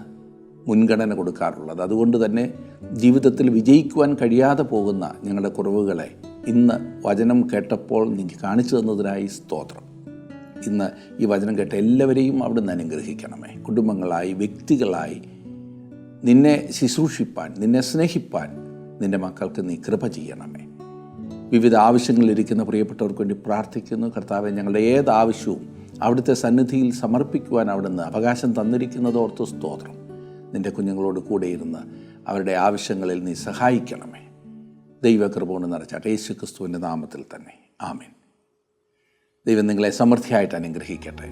മുൻഗണന കൊടുക്കാറുള്ളത്. അതുകൊണ്ട് തന്നെ ജീവിതത്തിൽ വിജയിക്കുവാൻ കഴിയാതെ പോകുന്ന ഞങ്ങളുടെ കുറവുകളെ ഇന്ന് വചനം കേട്ടപ്പോൾ നിങ്ങൾ കാണിച്ചു തന്നതിനായി സ്തോത്രം. ഇന്ന് ഈ വചനം കേട്ട എല്ലാവരെയും അവിടുന്ന് അനുഗ്രഹിക്കണമേ. കുടുംബങ്ങളായി, വ്യക്തികളായി നിന്നെ ശുശ്രൂഷിപ്പാൻ, നിന്നെ സ്നേഹിപ്പാൻ നിൻ്റെ മക്കൾക്ക് നീ കൃപ ചെയ്യണമേ. വിവിധ ആവശ്യങ്ങളിലിരിക്കുന്ന പ്രിയപ്പെട്ടവർക്ക് വേണ്ടി പ്രാർത്ഥിക്കുന്നു. കർത്താവെ, ഞങ്ങളുടെ ഏത് ആവശ്യവും അവിടുത്തെ സന്നിധിയിൽ സമർപ്പിക്കുവാൻ അവിടുന്ന് അവകാശം തന്നിരിക്കുന്നതോർത്ത് സ്തോത്രം. നിൻ്റെ കുഞ്ഞുങ്ങളോട് കൂടെ ഇരുന്ന് അവരുടെ ആവശ്യങ്ങളിൽ നീ സഹായിക്കണമേ. ദൈവകൃപ കൊണ്ട് നിറച്ചാട്ടെ. യേശു ക്രിസ്തുവിൻ്റെ നാമത്തിൽ തന്നെ. ആമേൻ. ദൈവം നിങ്ങളെ സമൃദ്ധിയായിട്ട് അനുഗ്രഹിക്കട്ടെ.